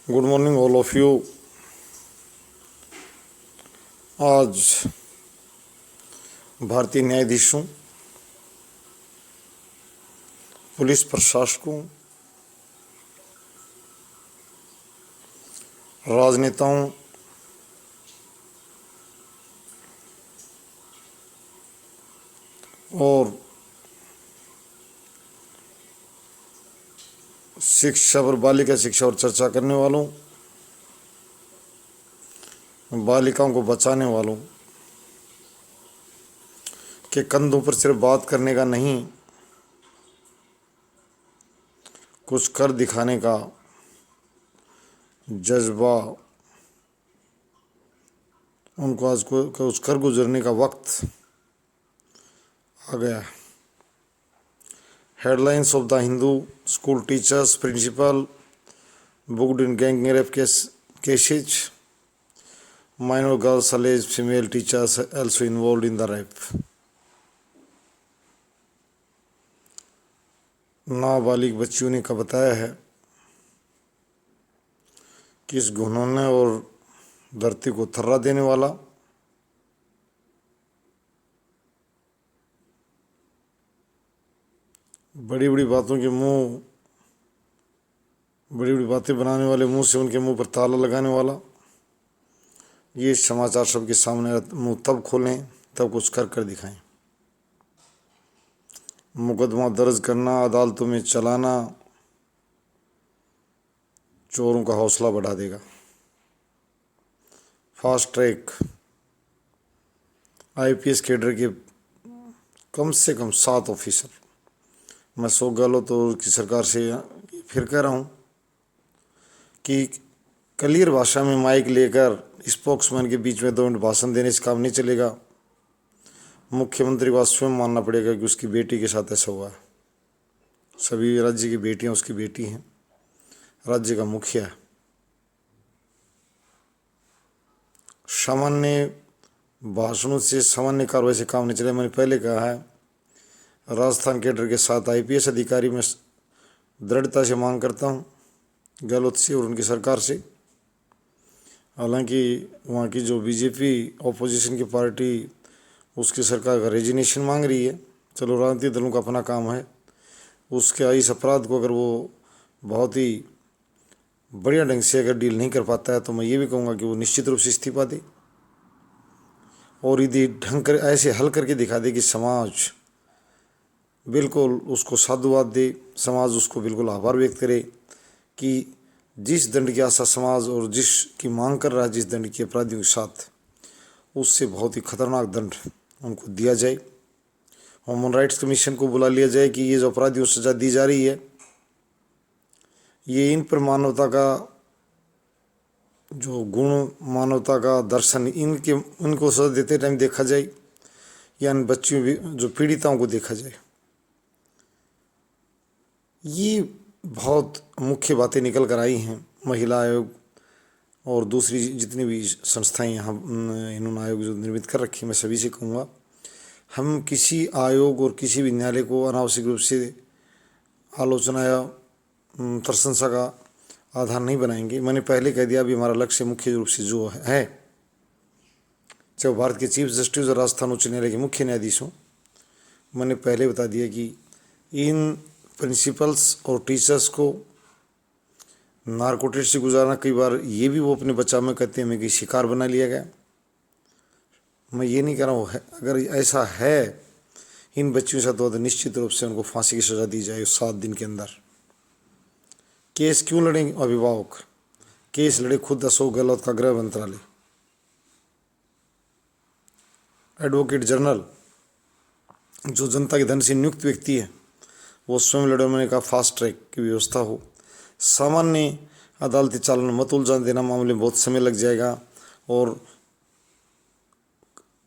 Good morning all of you. आज भारतीय न्यायाधीशों, पुलिस प्रशासकों, राजनेताओं और शिक्षा और बालिका शिक्षा और चर्चा करने वालों, बालिकाओं को बचाने वालों के कंधों पर सिर्फ बात करने का नहीं, कुछ कर दिखाने का जज्बा, उनको आज कुछ कर गुजरने का वक्त आ गया है। Headlines of the Hindu: school teachers principal booked in gang rape cases. Minor girls alleged female teachers also involved in the rape. नाबालिग बच्चियों ने का बताया है कि इस घुनौने और धरती को थर्रा देने वाला बड़ी बड़ी बातों के मुंह, बड़ी बड़ी बातें बनाने वाले मुंह से उनके मुंह पर ताला लगाने वाला ये समाचार सबके सामने मुंह तब खोलें तब कुछ कर कर दिखाएं। मुकदमा दर्ज करना, अदालतों में चलाना चोरों का हौसला बढ़ा देगा। फास्ट ट्रैक आईपीएस कैडर के कम से कम 7 ऑफिसर, मैं सो गहलोत की सरकार से फिर कह रहा हूँ कि क्लियर भाषा में माइक लेकर स्पोक्समैन के बीच में 2 मिनट भाषण देने से काम नहीं चलेगा। मुख्यमंत्री को स्वयं मानना पड़ेगा कि उसकी बेटी के साथ ऐसा हुआ है। सभी राज्य की बेटियां उसकी बेटी हैं, राज्य का मुखिया है। सामान्य भाषणों से, सामान्य कार्रवाई से काम नहीं चलेगा। मैंने पहले कहा है, राजस्थान कैडर के 7 आईपीएस अधिकारी मैं दृढ़ता से मांग करता हूँ गहलोत से और उनकी सरकार से। हालांकि वहाँ की जो बीजेपी ऑपोजिशन की पार्टी उसकी सरकार का रेजिग्नेशन मांग रही है, चलो राजनीतिक दलों का अपना काम है। उसके इस अपराध को अगर वो बहुत ही बढ़िया ढंग से अगर डील नहीं कर पाता है तो मैं ये भी कहूँगा कि वो निश्चित रूप से इस्तीफा दे और यदि ढंग कर ऐसे हल करके दिखा दे कि समाज बिल्कुल उसको साधुवाद दे, समाज उसको बिल्कुल आभार व्यक्त करे कि जिस दंड की आशा समाज और जिसकी मांग कर रहा है, जिस दंड की अपराधियों के साथ, उससे बहुत ही खतरनाक दंड उनको दिया जाए। ह्यूमन राइट्स कमीशन को बुला लिया जाए कि ये जो अपराधियों को सजा दी जा रही है, ये इन पर मानवता का जो गुण, मानवता का दर्शन इनको सजा देते टाइम देखा जाए या इन बच्चियों जो पीड़िताओं को देखा जाए। ये बहुत मुख्य बातें निकल कर आई हैं। महिला आयोग और दूसरी जितनी भी संस्थाएं यहाँ इन्होंने आयोग जो निर्मित कर रखी, मैं सभी से कहूँगा हम किसी आयोग और किसी भी न्यायालय को अनावश्यक रूप से आलोचना या प्रशंसा का आधार नहीं बनाएंगे। मैंने पहले कह दिया, अभी हमारा लक्ष्य मुख्य रूप से जो है, चाहे भारत के चीफ जस्टिस और राजस्थान उच्च न्यायालय के मुख्य न्यायाधीश हों, मैंने पहले बता दिया कि इन प्रिंसिपल्स और टीचर्स को नारकोटिक्स से गुजारना, कई बार ये भी वो अपने बचाव में कहते हैं मैं कि शिकार बना लिया गया। मैं ये नहीं कह रहा हूँ, अगर ऐसा है इन बच्चियों से तो निश्चित रूप से उनको फांसी की सज़ा दी जाए 7 दिन के अंदर। केस क्यों लड़ेंगे अभिभावक? केस लड़े खुद अशोक गहलोत का गृह मंत्रालय, एडवोकेट जनरल जो जनता के धन से नियुक्त व्यक्ति है वो स्वयं लड़े। मैंने कहा फास्ट ट्रैक की व्यवस्था हो, सामान्य अदालती चालन मत उलझान देना, मामले में बहुत समय लग जाएगा और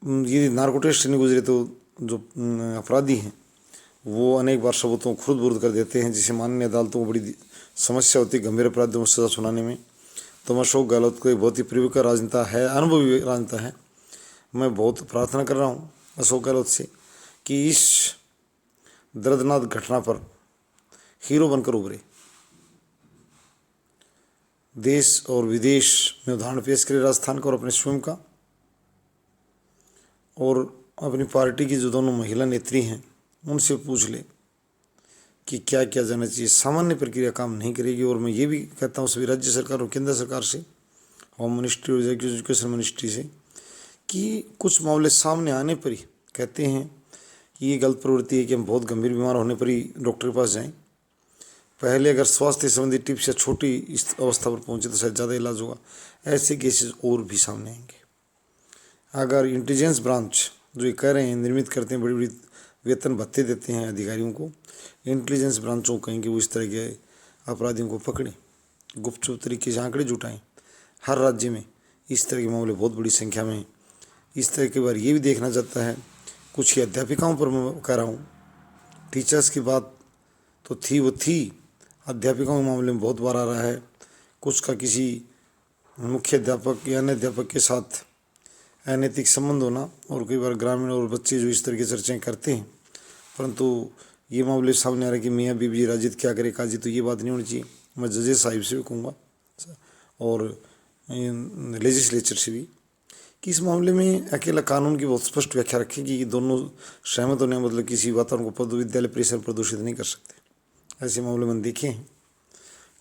यदि नार्कोटिक्स से नहीं गुजरे तो जो अपराधी हैं वो अनेक बार सबूतों को खुद बुर्द कर देते हैं, जिसे माननीय अदालतों को बड़ी समस्या होती है गंभीर अपराधियों में सजा सुनाने में। तो अशोक गहलोत को एक बहुत ही प्रवीण राजनेता है, अनुभवी राजनेता है। मैं बहुत प्रार्थना कर रहा हूँ अशोक गहलोत से कि इस दर्दनाक घटना पर हीरो बनकर उभरे। देश और विदेश में उदाहरण पेश करे राजस्थान का और अपने स्वयं का, और अपनी पार्टी की जो दोनों महिला नेत्री हैं उनसे पूछ ले कि क्या क्या जाना चाहिए। सामान्य प्रक्रिया काम नहीं करेगी। और मैं ये भी कहता हूँ सभी राज्य सरकार और केंद्र सरकार से, होम मिनिस्ट्री और एजुकेशन मिनिस्ट्री से, कि कुछ मामले सामने आने पर ही कहते हैं कि ये गलत प्रवृत्ति है कि हम बहुत गंभीर बीमार होने पर ही डॉक्टर के पास जाएं। पहले अगर स्वास्थ्य संबंधी टिप्स या छोटी इस अवस्था पर पहुंचे तो शायद ज़्यादा इलाज होगा। ऐसे केसेस और भी सामने आएंगे। अगर इंटेलिजेंस ब्रांच जो ये कह रहे हैं निर्मित करते हैं, बड़ी बड़ी वेतन भत्ते देते हैं अधिकारियों को, इंटेलिजेंस ब्रांचों को कहें कि वो इस तरह के अपराधियों को पकड़ें, गुपचुप तरीके से आंकड़े जुटाएं। हर राज्य में इस तरह के मामले बहुत बड़ी संख्या में इस तरह के बार ये भी देखना चाहता है। कुछ ही अध्यापिकाओं पर मैं कह रहा हूँ, टीचर्स की बात तो थी वो थी, अध्यापिकाओं के मामले में बहुत बार आ रहा है। कुछ का किसी मुख्य अध्यापक या अन्य अध्यापक के साथ अनैतिक संबंध होना, और कई बार ग्रामीण और बच्चे जो इस तरह की चर्चाएँ करते हैं, परंतु ये मामले सामने आ रहा है कि मियाँ बीबी राजिद क्या करे काजी, तो ये बात नहीं होनी चाहिए। मैं जजेस साहिब से भी कहूँगा और लेजिस्लेचर से भी कि इस मामले में अकेला कानून की बहुत स्पष्ट व्याख्या रखें कि दोनों सहमत होने मतलब किसी वातावरण को विद्यालय परिसर प्रदूषित नहीं कर सकते। ऐसे मामले मैंने देखे हैं।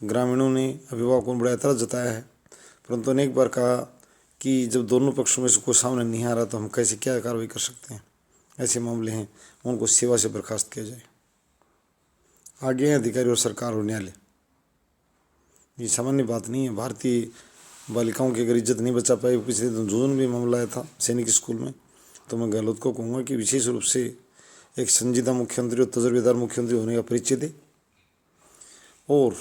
ग्रामीणों ने अभिभावकों ने बड़ा एतराज जताया है, परंतु अनेक बार कहा कि जब दोनों पक्षों में से कोई सामने नहीं आ रहा तो हम कैसे क्या कार्रवाई कर सकते हैं। ऐसे मामले हैं उनको सेवा से बर्खास्त किया जाए। आगे हैं अधिकारी और सरकार और न्यायालय। ये सामान्य बात नहीं है। भारतीय बालिकाओं की अगर इज्जत नहीं बचा पाई, पिछले दिन जून में मामला आया था सैनिक स्कूल में, तो मैं गहलोत को कहूँगा कि विशेष रूप से एक संजीदा मुख्यमंत्री और तजुर्बेदार मुख्यमंत्री होने का परिचय दे और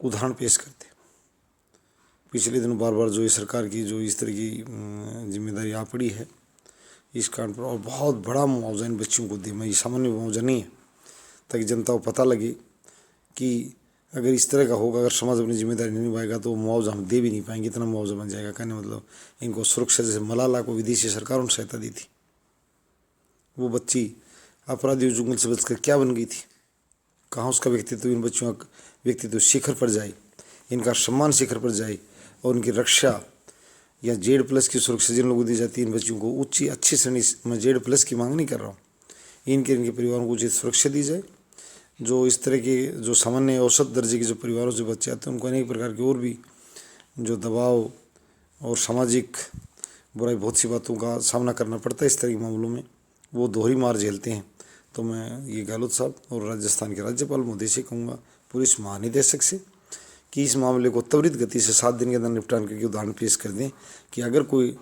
उदाहरण पेश करते। पिछले दिनों बार बार जो ये सरकार की जो इस तरह की जिम्मेदारी आ पड़ी है इस कारण पर, और बहुत बड़ा मुआवजा इन बच्चियों को दे। मैं ये सामान्य मुआवजा नहीं है, ताकि जनता को पता लगे कि अगर इस तरह का होगा, अगर समाज अपनी जिम्मेदारी नहीं निभाएगा तो मुआवजा हम दे भी नहीं पाएंगे, इतना मुआवजा बन जाएगा। कहने मतलब इनको सुरक्षा, जैसे मलाला को विदेशी सरकारों ने सहायता दी थी, वो बच्ची अपराधियों जंगल से बचकर क्या बन गई थी, कहाँ उसका व्यक्तित्व, इन बच्चों का व्यक्तित्व शिखर पर जाए, इनका सम्मान शिखर पर जाए, और उनकी रक्षा या जेड+ की सुरक्षा जिन लोगों को दी जाती है इन बच्चों को ऊँची अच्छी श्रेणी, मैं जेड+ की मांग नहीं कर रहा हूँ, इनके परिवारों को उचित सुरक्षा दी जाए। जो इस तरह के जो सामान्य औसत दर्जे के जो परिवारों से बच्चे आते हैं उनको अनेक प्रकार के और भी जो दबाव और सामाजिक बुराई, बहुत सी बातों का सामना करना पड़ता है इस तरह के मामलों में, वो दोहरी मार झेलते हैं। तो मैं ये गहलोत साहब और राजस्थान के राज्यपाल महोदय से कहूँगा, पुलिस महानिदेशक से, कि इस मामले को त्वरित गति से 7 दिन के अंदर निपटान करके उदाहरण पेश कर दें कि अगर कोई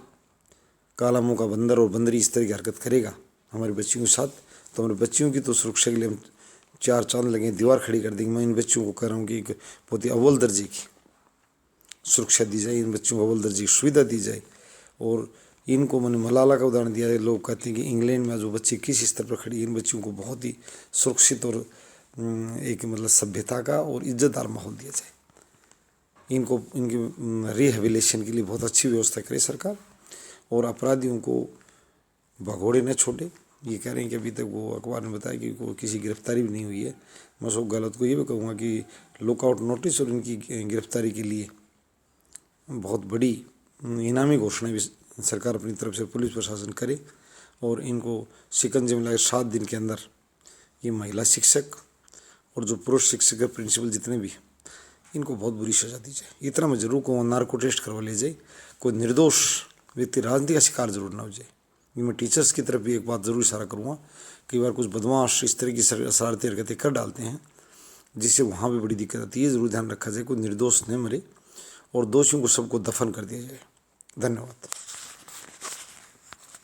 काला मुँह का बंदर और बंदरी इस तरह की हरकत करेगा हमारी बच्चियों के साथ, तो हमारी बच्चियों की तो सुरक्षा के लिए हम 4 चांद लगे, दीवार खड़ी कर देंगे। मैं इन बच्चों को कह रहा हूँ कि एक बहुत ही अव्वल दर्जे की सुरक्षा दी जाए, इन बच्चों को अव्वल दर्जे की सुविधा दी जाए। और इनको मैंने मलाला का उदाहरण दिया है। लोग कहते हैं कि इंग्लैंड में जो बच्ची किस स्तर पर खड़ी है, इन बच्चियों को बहुत ही सुरक्षित और एक मतलब सभ्यता का और इज्जतदार माहौल दिया जाए। इनको इनके रिहेबिलिटेशन के लिए बहुत अच्छी व्यवस्था करे सरकार, और अपराधियों को भगोड़े न छोड़े। ये कह रहे हैं कि अभी तक वो अखबार में बताया कि कोई किसी गिरफ्तारी भी नहीं हुई है। मैं सब गलत को ये भी कहूँगा कि लुकआउट नोटिस और इनकी गिरफ्तारी के लिए बहुत बड़ी इनामी घोषणा भी सरकार अपनी तरफ से पुलिस प्रशासन करे, और इनको शिकंजे में लाए 7 दिन के अंदर ये महिला शिक्षक और जो पुरुष शिक्षक प्रिंसिपल जितने भी, इनको बहुत बुरी सज़ा दी जाए। इतना मैं जरूर कहूँगा, नार्को टेस्ट करवा ले जाए, कोई निर्दोष व्यक्ति राजनीति का शिकार जरूर ना हो जाए। मैं टीचर्स की तरफ भी एक बात ज़रूर इशारा करूँगा, कई बार कुछ बदमाश इस तरह की शरारती हरकतें कर डालते हैं जिससे वहाँ भी बड़ी दिक्कत आती है। ज़रूर ध्यान रखा जाए कोई निर्दोष न मरे और दोषियों को सबको दफन कर दिया जाए। धन्यवाद।